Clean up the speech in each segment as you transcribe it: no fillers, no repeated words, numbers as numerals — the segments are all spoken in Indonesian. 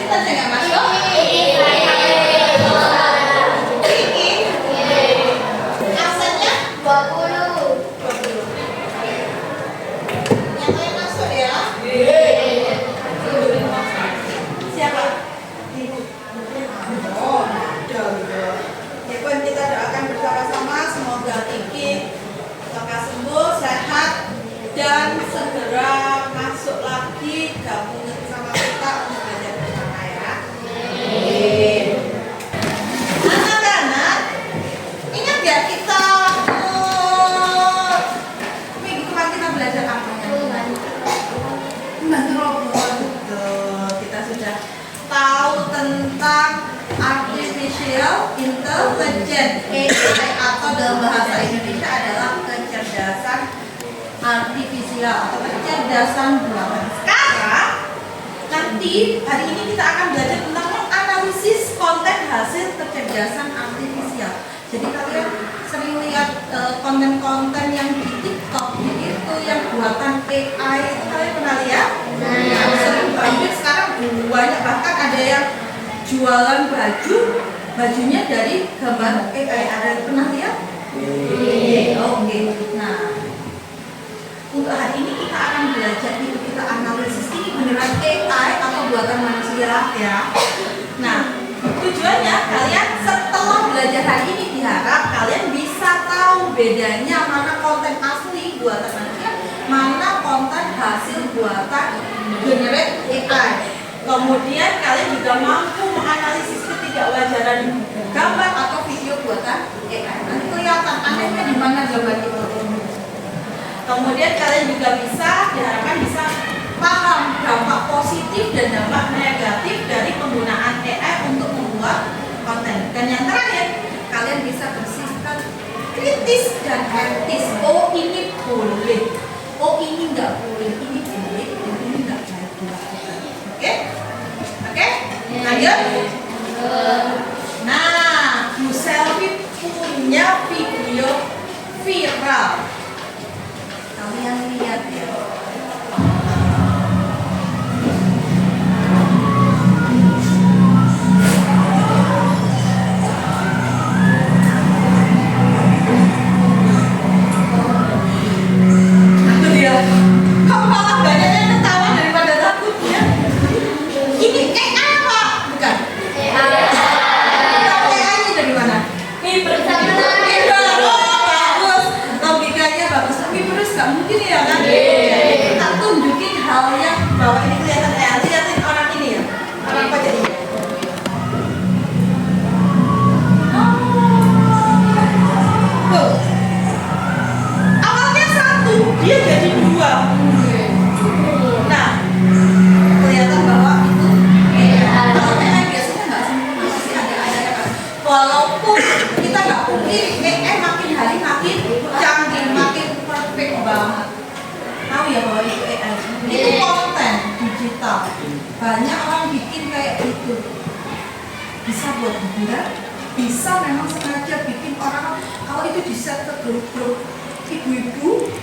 saja nggak masuk? Aksennya 20. yang lain masuk ya. Siapa? Oh, ada. Ya pun kita doakan bersama-sama semoga Kiki lekas sembuh, sehat dan segera masuk lagi gabung sama kita untuk belajar bersama ya. Anak-anak, ingat gak kita minggu kemarin kita belajar apa ya? Betul, kita sudah tahu tentang artificial intelligence AI atau dalam bahasa Indonesia adalah kecerdasan artifisial atau kecerdasan buatan. Sekarang nanti hari ini kita akan belajar tentang menganalisis konten hasil kecerdasan artifisial. Jadi kalian sering lihat konten-konten yang di TikTok itu yang buatan AI itu kalian pernah lihat? Sering banget sekarang banyak, bahkan ada yang jualan bajunya dari gambar AI. Ada yang pernah lihat? Oke. Nah, untuk hari ini kita akan belajar itu, kita analisis ini beneran AI atau buatan manusia ya. Nah, tujuannya kalian setelah belajar hari ini diharap kalian bisa tahu bedanya mana konten asli buatan manusia, mana konten hasil buatan generate AI. Kemudian kalian juga mampu menganalisis ketidakwajaran gambar atau video buatan AI. Nanti kelihatan anehnya di mana gambar itu. Kemudian kalian juga diharapkan bisa paham dampak positif dan dampak negatif dari penggunaan AI untuk membuat konten. Dan yang terakhir, kalian bisa bersikap kritis dan etis. Oh ini boleh, oh ini nggak boleh, ini boleh, ini nggak boleh. Oke? Oke? Lanjut. Nah, Bu Selvi punya video viral. Kalian lihat ya. Itu dia. Kok malah banyak yang ketawa daripada takutnya? Ini AI apa? Bukan. Tahu AI-nya dari mana? Bagus. Logikanya bagus. Tapi terus nggak mungkin ya kan? Kita tunjukin hal yang bahwa ini kelihatan AI. Lihatin orang ini ya. Orang apa jadi? Tuh. Awalnya satu, dia jadi dua. Nah, kelihatan bahwa itu kalau AI biasanya nggak sempurna, masih ada kan. Walaupun kita nggak pungkiri, AI makin hari makin canggih, makin perfect banget. Tahu ya bahwa itu AI. Itu konten digital. Banyak orang bikin kayak itu. Bisa buat hiburan, bisa memang sengaja bikin orang, kalau itu di set ke grup-grup ibu-ibu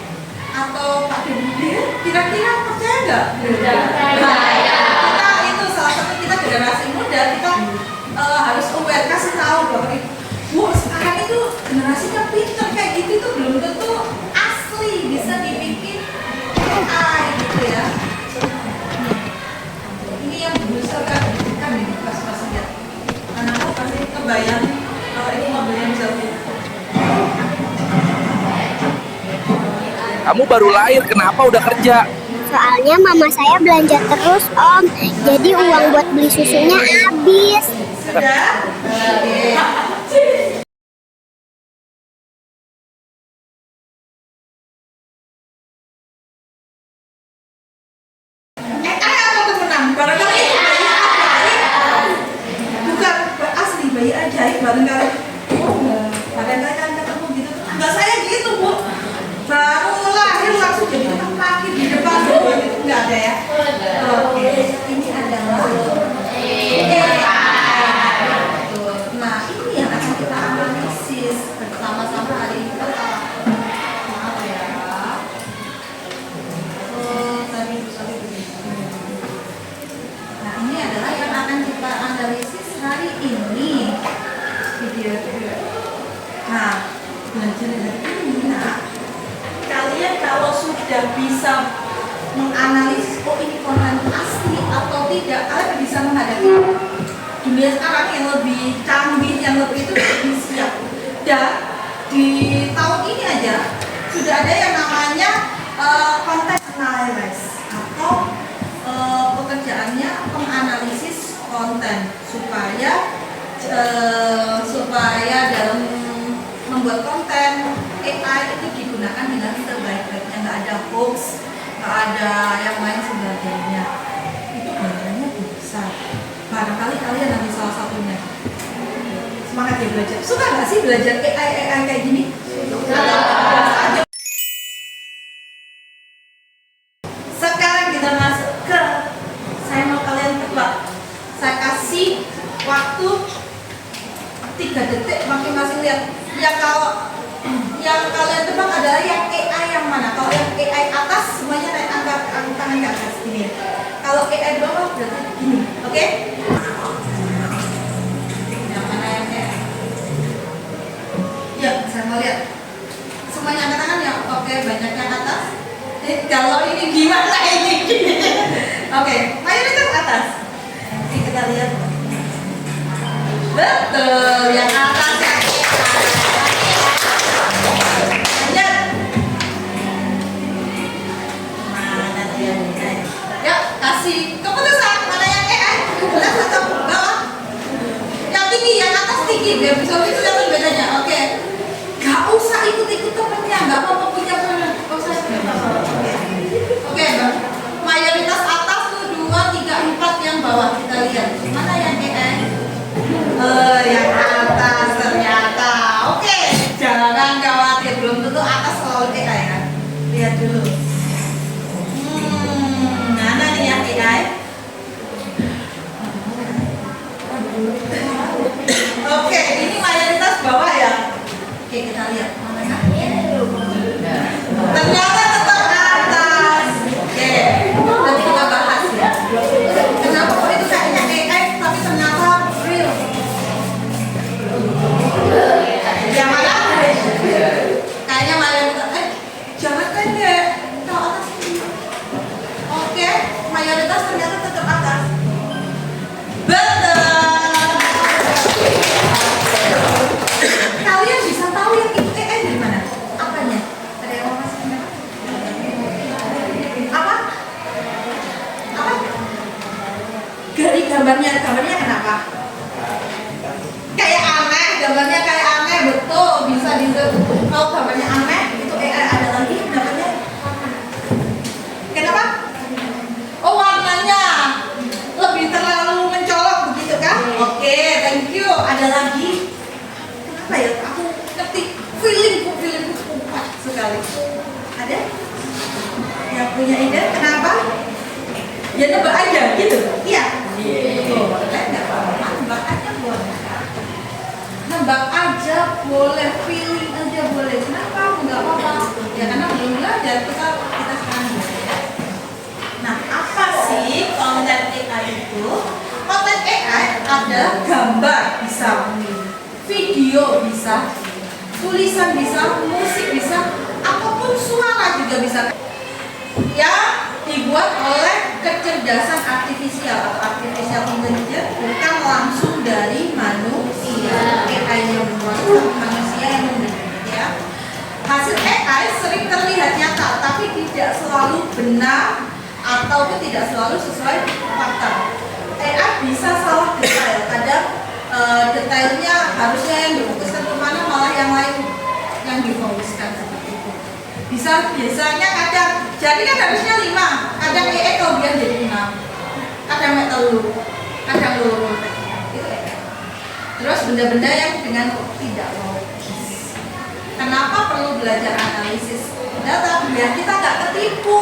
atau Pak Bude, kira-kira percaya nggak? Percaya. Kita itu salah satu kita generasi muda, kita harus aware, kasih tahu bahwa Bu sekarang itu generasinya pinter kayak gitu tuh belum tentu asli bisa dibikin AI gitu ya. Ini yang berusaha kan di pas-pas lihat. Anakku pasti kebayang kalau ini mobilnya bisa. Kamu baru lahir, kenapa udah kerja? Soalnya mama saya belanja terus om, jadi uang buat beli susunya habis. Sudah? Oke. AI apa tuh menang? Barangkali itu bayi ajaib. Bukan asli bayi ajaib barangkali. Barangkali kan ketemu gitu. Enggak saya gitu Bu. Baru lahir langsung jadi tukang parkir di depan rumah itu enggak ada ya. Oke. Ini adalah AI. Nah ini Nah, belajar ini, nah, kalian kalau sudah bisa menganalisis oh ini konten asli atau tidak, kalian bisa menghadapi dunia sekarang yang lebih canggih, yang lebih itu lebih siap. Dan di tahun ini aja sudah ada yang namanya content analysis atau pekerjaannya menganalisis konten supaya dalam membuat konten AI itu digunakan dengan sebaik-baiknya, nggak ada hoax, nggak ada yang lain sebagainya. Itu bayarannya besar. Barangkali kalian nanti salah satunya. Semangat ya belajar. Suka nggak sih belajar AI kayak gini? Sekarang kita masuk ke, saya mau kalian tebak. Saya kasih waktu 3 detik masing-masing lihat. Ya kalau yang kalian tebak adalah yang AI yang mana? Kalau yang AI atas semuanya naik angkat tangan ke atas gini. Kalau AI bawah berarti gini, oke? Yang mana yang AI? Ya, saya mau lihat. Semuanya angkat tangan ya? Oke, banyak yang atas. Kalau ini gimana ini? Oke, mayoritas atas. Nanti kita lihat. Betul, yang atas yang kasih keputusan mana yang AI atas atau bawah, yang tinggi, yang atas tinggi, biar bisa itu lihat bedanya. Oke, gak usah ikut-ikut temennya, gak apa-apa punya temen. Oke, mayoritas atas tuh 2, 3, 4 yang bawah. Kita lihat mana yang AI. Yang atas ternyata. Oke, jangan khawatir, belum tentu atas selalu AI ya. Lihat dulu. Mana nih yang AI? Oke, ini mayoritas bawah ya. Oke, kita lihat mana ya? Ternyata tetap atas. Oke, nanti kita bahas ya. Kenapa kok itu kayaknya AI tapi ternyata real? Yang mana? Kayaknya mayoritas. Jangan kan deh. Kalau atas ini. Oke, mayoritas ternyata tetap atas. Betul. Kalian bisa tahu yang itu AI dari mana? Apanya? Ada yang mau kasih kenapa? Apa? Apa? Dari gambarnya kenapa? Kayak aneh, gambarnya kayak aneh, betul. Bisa kalau gambarnya aneh, itu AI ada lagi namanya. Kenapa? Oh, warnanya lebih terlalu mencolok begitu kan? Oke, thank you. Ada lagi? Kenapa ya? Aku ngerti feelingku kuat sekali. Ada? Yang punya ide? Kenapa? Ya nebak aja gitu. Iya. Boleh nggak apa-apa. Nebak aja boleh. Nebak aja boleh. Feeling aja boleh. Kenapa? Nggak apa-apa. Ya karena belum belajar kita sekarang belajar. Nah, apa sih konten AI itu? Konten AI ada gambar bisa, video bisa, tulisan bisa, musik bisa, ataupun suara juga bisa. Yang dibuat oleh kecerdasan artifisial atau artificial intelligence, bukan langsung dari manusia. AI yang membuat manusia yang membuat ya. Hasil AI sering terlihat nyata, tapi tidak selalu benar ataupun tidak selalu sesuai fakta. AI bisa salah detail, kadang detailnya harusnya yang difokuskan kemana, malah yang lain yang difokuskan seperti itu. Biasanya kadang, jadi kan harusnya 5, kadang AI kelebihan jadi 6, kadang telur, kadang lurus. Itu AI. Terus benda-benda yang dengan tidak logis. Kenapa perlu belajar analisis data? Biar kita nggak ketipu.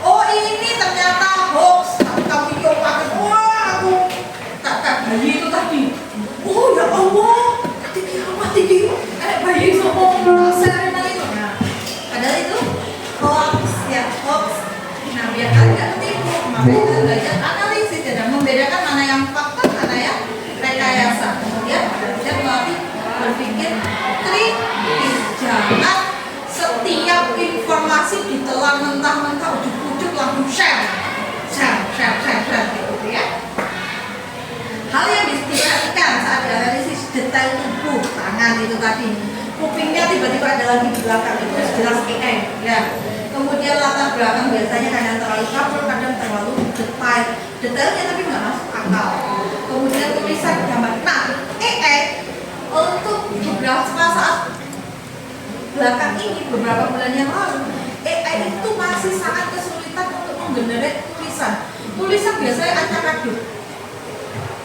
Oh ini ternyata hoax, tapi kamu pakai, wah aku tak bayi itu tadi. Oh ya Allah, tinggi, bayi ngomong serena itu. Nah, padahal itu hoax ya hoax. Nah biar kalian nggak ketipu, makanya kita belajar analisis dan membedakan mana yang fakta, mana yang rekayasa. Kemudian belajar melatih berpikir trik, jangan setiap informasi ditelan mentah-mentah ujuk-ujuk langsung share gitu ya. Hal yang diperhatikan saat dianalisis detail tubuh, tangan itu tadi, kupingnya tiba-tiba ada lagi di belakang, itu jelas AI ya. Kemudian latar belakang biasanya kadang terlalu cover, kadang terlalu detailnya tapi nggak masuk akal. Kemudian tulisan gambar. Nah, AI untuk beberapa saat belakang ini, beberapa bulan yang lalu, AI itu masih sangat kesulitan untuk menggenerate tulisan biasanya acak-acak.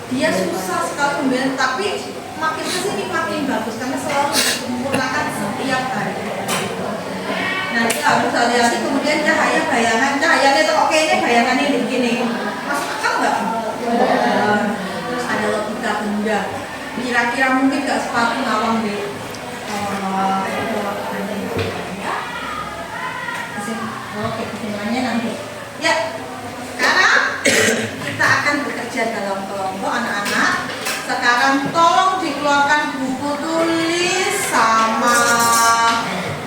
Dia susah sekali membentuk, tapi makin kesini makin bagus karena selalu disempurnakan setiap hari. Nah, itu harus hati-hati. Kemudian cahaya bayangan, cahayanya itu oke, ini bayangannya begini, masuk akal nggak? Terus ada logika benda, kira-kira mungkin nggak sepatu ngawang deh. Oke, kesimpulannya nanti. Ya, sekarang kita akan bekerja dalam kelompok anak-anak. Sekarang tolong dikeluarkan buku tulis sama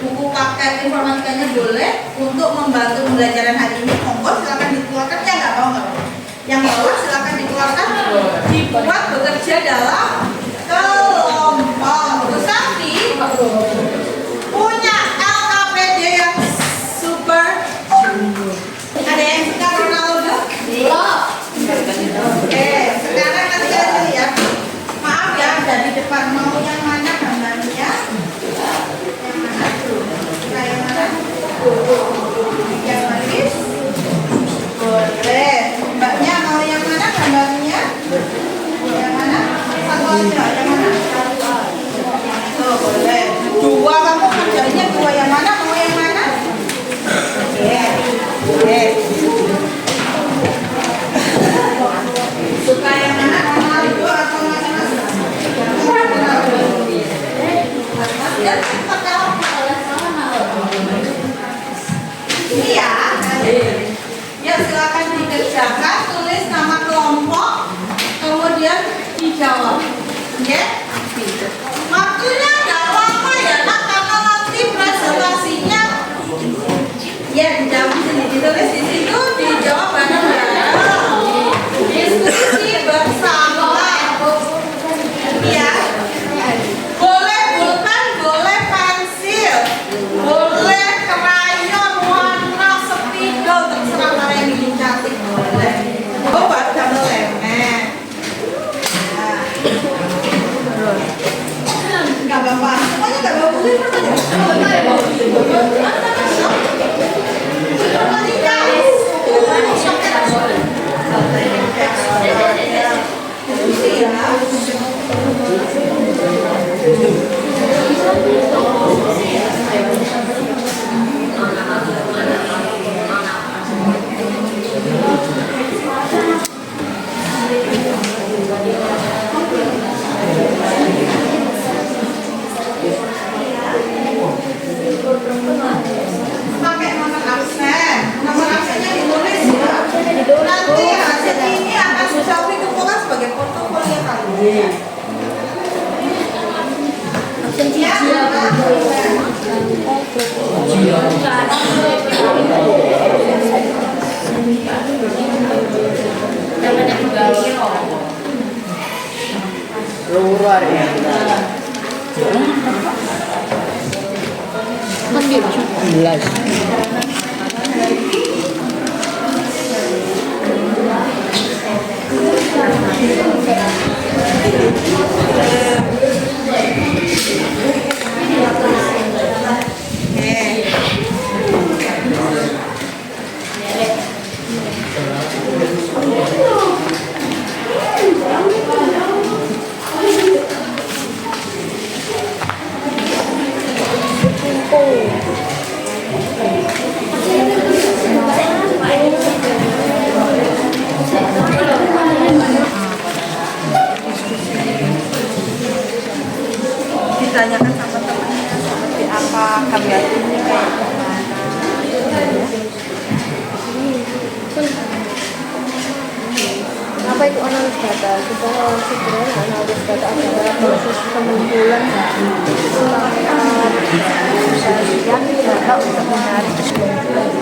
buku paket informatikanya boleh untuk membantu pembelajaran hari ini. Monggo silakan dikeluarkan ya, nggak mau. Yang mau silakan dikeluarkan, dibuat bekerja dalam kelompok. Terus nanti punya LKPD yang super. Ada yang suka Ronaldo? Oke, sekarang nanti aja ya. Maaf ya, dari depan mau yang mana gambarnya? Yang mana tuh? Yang mana? Yang manis? Boleh. Mbaknya mau yang mana gambarnya? Yang mana? Satu aja. Yang mana? Tuh, boleh. Dua, kamu kerjanya dua. Yang mana? Mau yang mana? Oke. Oke. Suka yang mana? Ronaldo atau macam-macam? Ronaldo. Ini ya. Ya, silakan dikerjakan, tulis nama kelompok, kemudian dijawab. Oke? Waktunya nggak lama ya, Nak, karena nanti presentasinya ya dijawab di sini, ditulis di situ, dijawab bareng-bareng. Diskusi bersama. Ya. Boleh pulpen, boleh pensil, boleh krayon, warna, spidol, terserah mana yang bikin cantik boleh. Oh, buat kamu lemet. Nah. Nggak apa-apa. Semuanya nggak bawa buku pakai nomor absen. Nomor absennya ditulis ya. Nanti hasil ini akan saya kumpulkan sebagai portofolio kalian. Absen luar ya. Ambil 11. bahwa sebenarnya harus pada adalah proses pengumpulan semangat usaha data untuk menarik kesimpulan.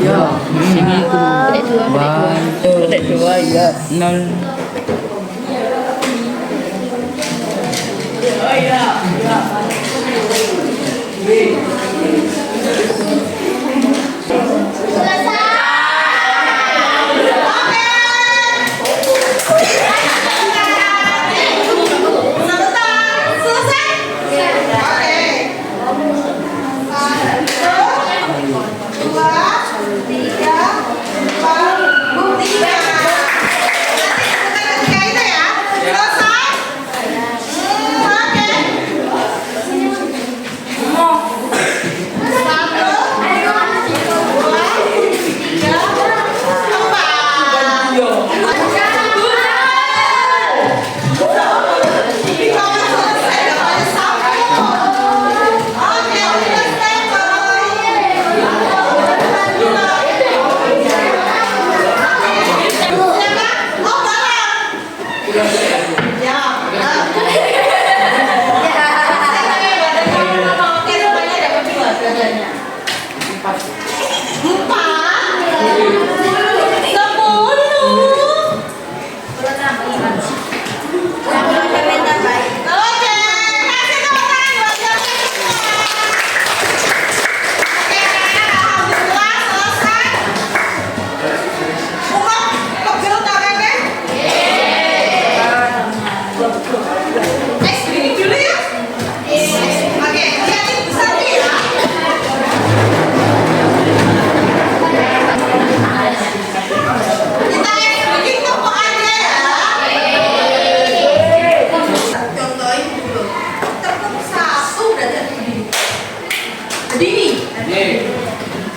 Ya, sini itu. Kedek dua, ya. 0.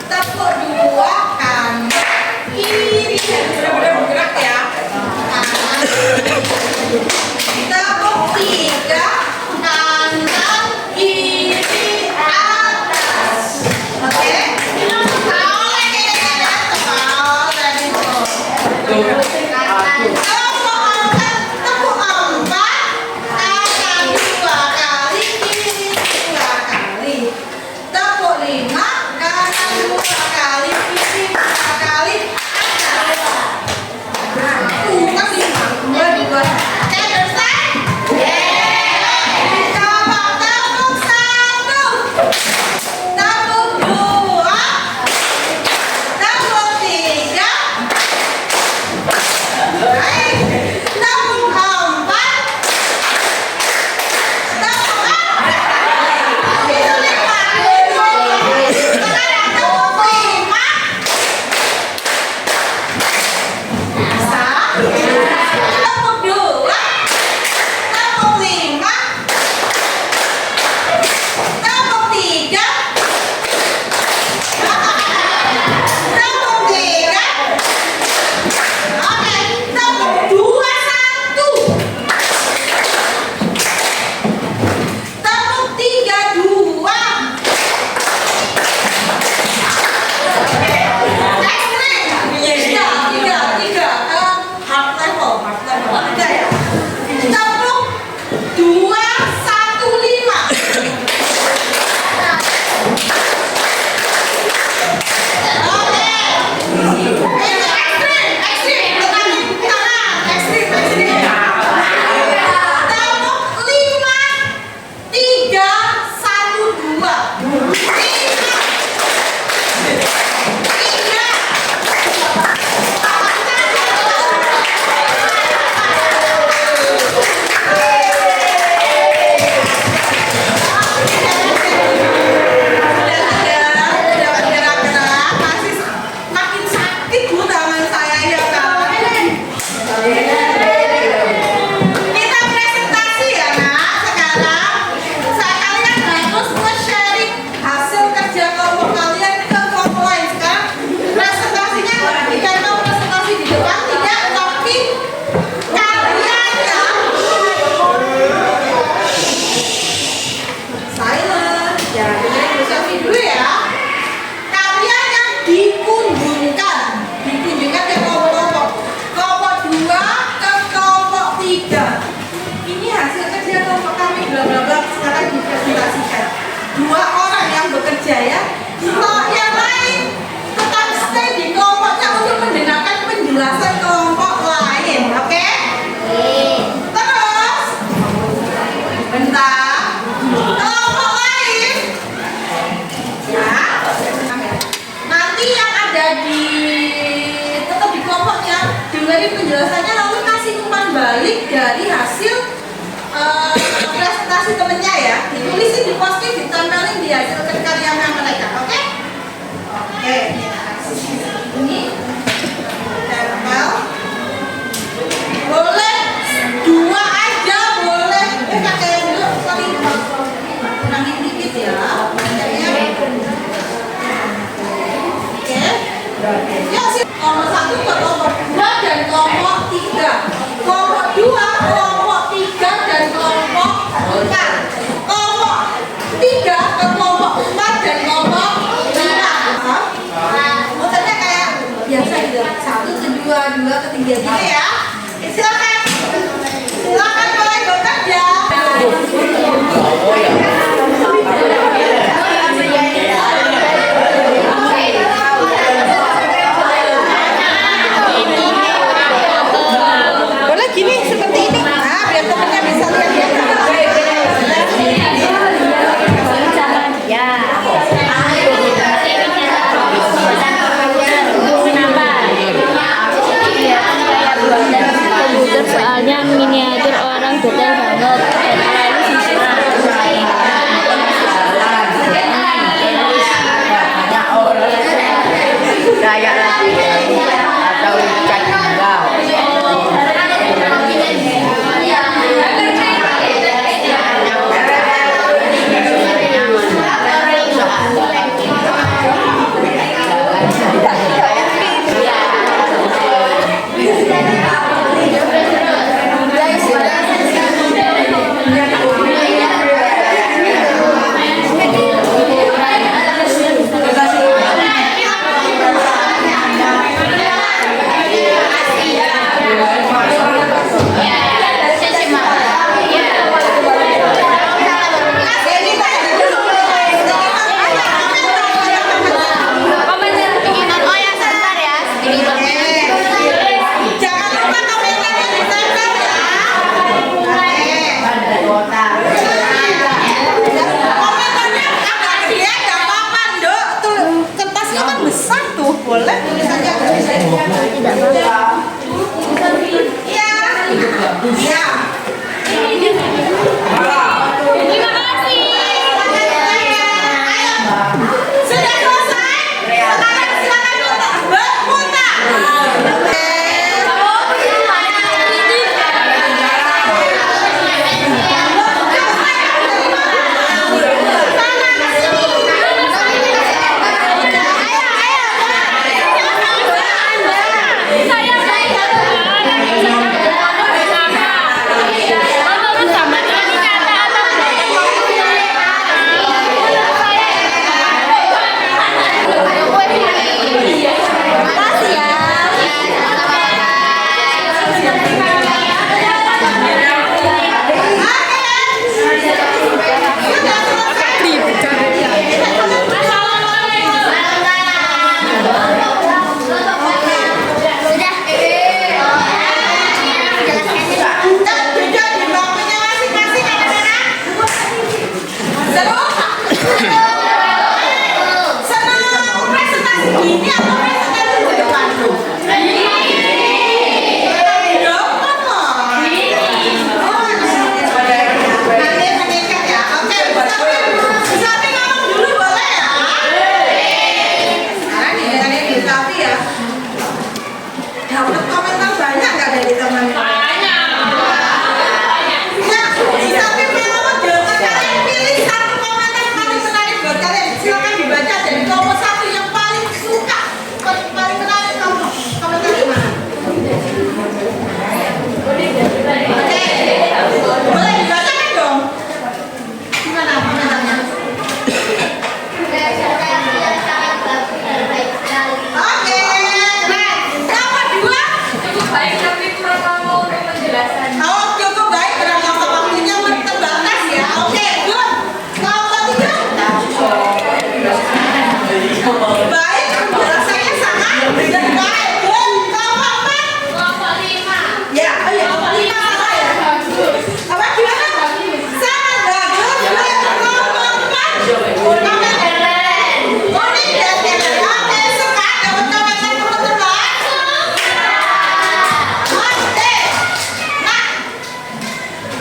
Tepuk 2 kanan kiri, benar-benar bergerak ya. Kanan. Tepuk 3 kanan kiri atas. Oke. Tahu lagi dengan tahu tadi tuh. Tepuk 4 kanan 2 kali kiri 2 kali. Tepuk 5 kanan 2 kali kiri 2 kali atas. Nah, tuh kan 5 2 2. Oke, terus bekerja ya. Kalau yang lain tetap stay di kelompoknya untuk mendengarkan penjelasan kelompok lain, oke? Terus, bentar, kelompok lain, ya, nanti yang ada di tetap di kelompoknya dengerin penjelasannya lalu kasih umpan balik dari hasil presentasi temennya ya, ditulisin di post-it, ditempelin di hasil karyanya mereka, oke? Oke, ini tempel, boleh 2 aja, boleh, pakai yang dulu, paling kurangin dikit ya, oke? Ya sih, kelompok 1 ke kelompok 2 dan kelompok 3, kelompok 2, kelompok 3 dan kelompok 4, kelompok 3 ke kelompok 4 dan kelompok 5. Muternya kayak biasa gitu, 1 ke 2, 2 ke 3 gitu ya. Silakan, silakan mulai bekerja. Boleh gini seperti ini, nah biar temennya bisa lihat ya. Soalnya miniatur orang detail banget dan terlalu visual. Kayak atau cat enggak. Boleh tulis aja. Tidak apa-apa. Iya. Iya. Terima kasih. Sudah selesai? Sekarang silakan berputar.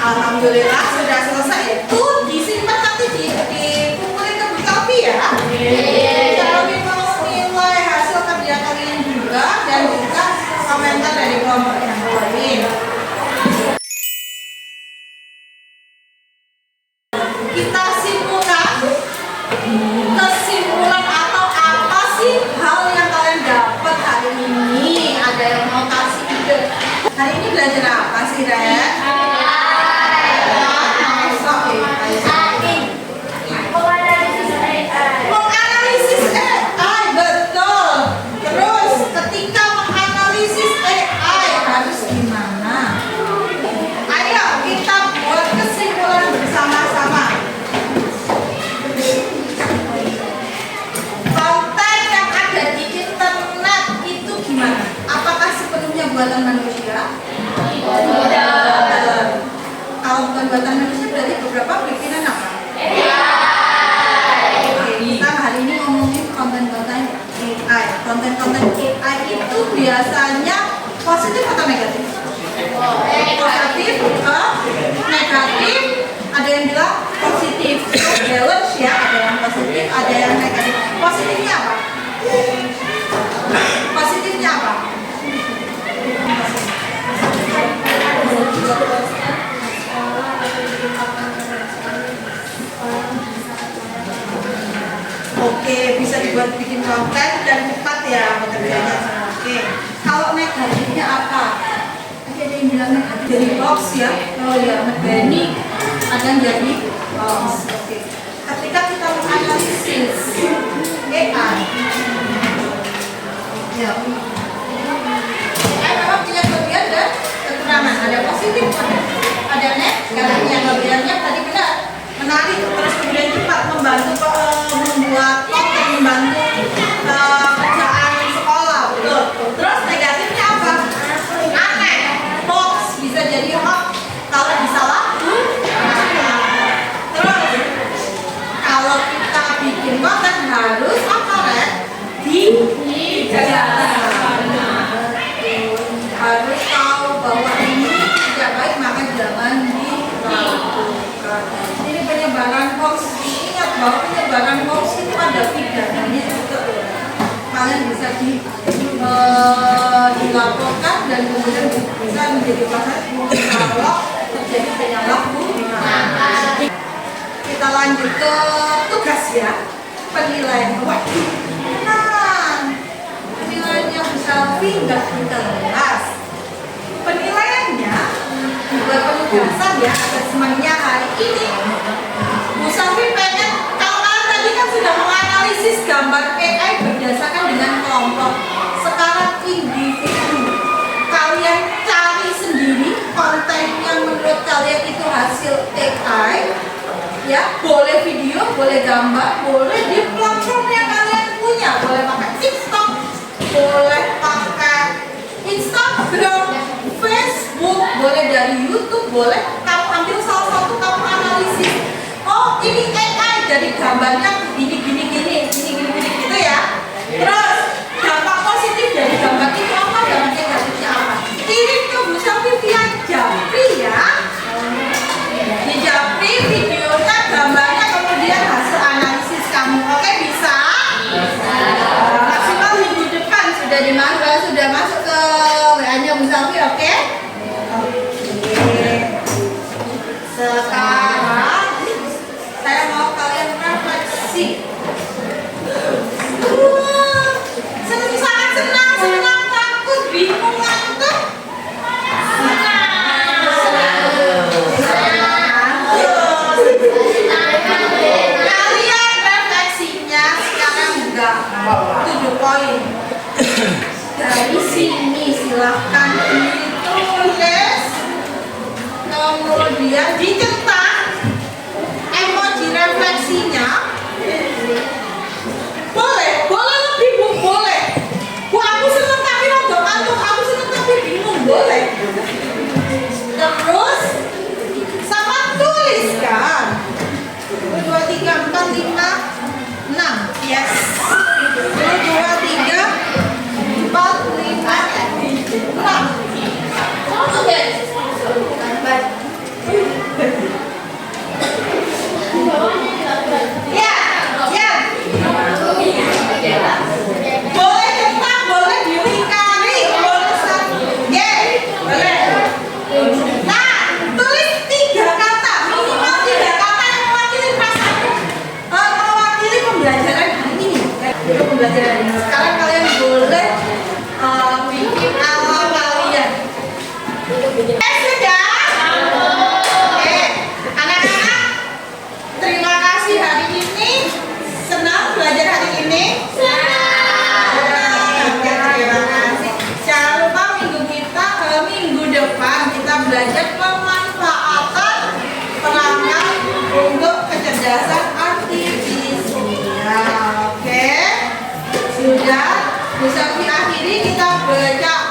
Alhamdulillah sudah selesai. Itu disimpan nanti dikumpulin ke Bukalpi ya. Kalau mau nilai hasil kerja kalian juga dan juga komentar dari kelompok yang lain. Kita simpulkan kesimpulan atau apa sih hal yang kalian dapat hari ini. Ada yang mau kasih ide? Hari ini belajar apa sih, Ren? Menganalisis AI, betul. Terus ketika menganalisis AI harus gimana? Ayo kita buat kesimpulan bersama-sama. Konten yang ada di internet itu gimana? Apakah sepenuhnya buatan manusia? Tidak. Kalau bukan buatan manusia berarti beberapa bikinan apa? Kita hari ini ngomongin konten-konten AI. Konten-konten AI itu biasanya positif atau negatif? Positif, negatif. Ada yang bilang positif, balance ya. Ada yang positif, ada yang negatif. Positifnya apa? Positifnya apa? Oke, bisa dibuat bikin konten dan cepat ya bekerjanya. Oke, kalau negatifnya apa? Tadi ada yang bilang negatif jadi hoax ya. Oh ya, Benny ada yang jadi hoax. Oke, ketika kita menganalisis AI, ya, AI memang punya kelebihan dan kekurangan. Ada positif, ada negatifnya. Kelebihannya tadi benar, menarik, terus kemudian cepat membantu membuat konten, membantu kerjaan sekolah, betul. Terus negatifnya apa? Aneh, hoax, bisa jadi hoax kalau disalahgunakan. Terus kalau kita bikin konten harus apa, Ren? Dijaga. Harus tahu bahwa ini tidak baik, maka jangan dilakukan. Ini penyebaran hoax. Ingat bahwa penyebaran hoax itu ada pidananya juga. Kalian bisa dilaporkan dan kemudian bisa menjadi pasal kalau terjadi penyalahgunaan. Kita lanjut ke tugas ya, penilaian. Nah, penilaiannya Bu Selvi nggak kita bahas. Penilaiannya buat penugasan ya, asesmennya hari ini. Bu Selvi pengen, kalau kalian tadi kan sudah menganalisis gambar AI berdasarkan dengan kelompok. Sekarang individu. Kalian cari sendiri konten yang menurut kalian itu hasil AI. Ya, boleh video, boleh gambar, boleh di platform yang kalian punya. Boleh pakai TikTok, boleh pakai Instagram, Facebook, boleh dari YouTube, boleh kamu ambil salah satu, kamu analisis. Oh, ini AI, jadi gambarnya gini gitu ya. Terus dampak positif dari gambar itu apa, dampak negatifnya apa? Kirim ke Bu Selvi via Japri ya. Di Japri videonya, gambarnya, kemudian hasil analisis kamu. Oke, bisa? Maksimal minggu depan sudah masuk ke WA-nya Bu Selvi, oke? Oke. Sekarang saya mau kalian refleksi. Sangat senang, takut, bingung, ngantuk. Kalian refleksinya sekarang enggak 7 poin. Dari sini silahkan ditulis, kemudian dicetak emoji refleksinya. Boleh lebih Bu, boleh. Bu, aku seneng tapi rada ngantuk, aku seneng tapi bingung, boleh. Terus sama tuliskan 1, 2, 3, 4, 5, 6. Yes. 1, 2, 3, 4, 5, 6. Oke. Sudah? Oke, anak-anak, terima kasih hari ini. Senang belajar hari ini? Oke, terima kasih. Jangan lupa minggu depan kita belajar pemanfaatan perangkat untuk kecerdasan artifisial. Oke, sudah bisa diakhiri kita baca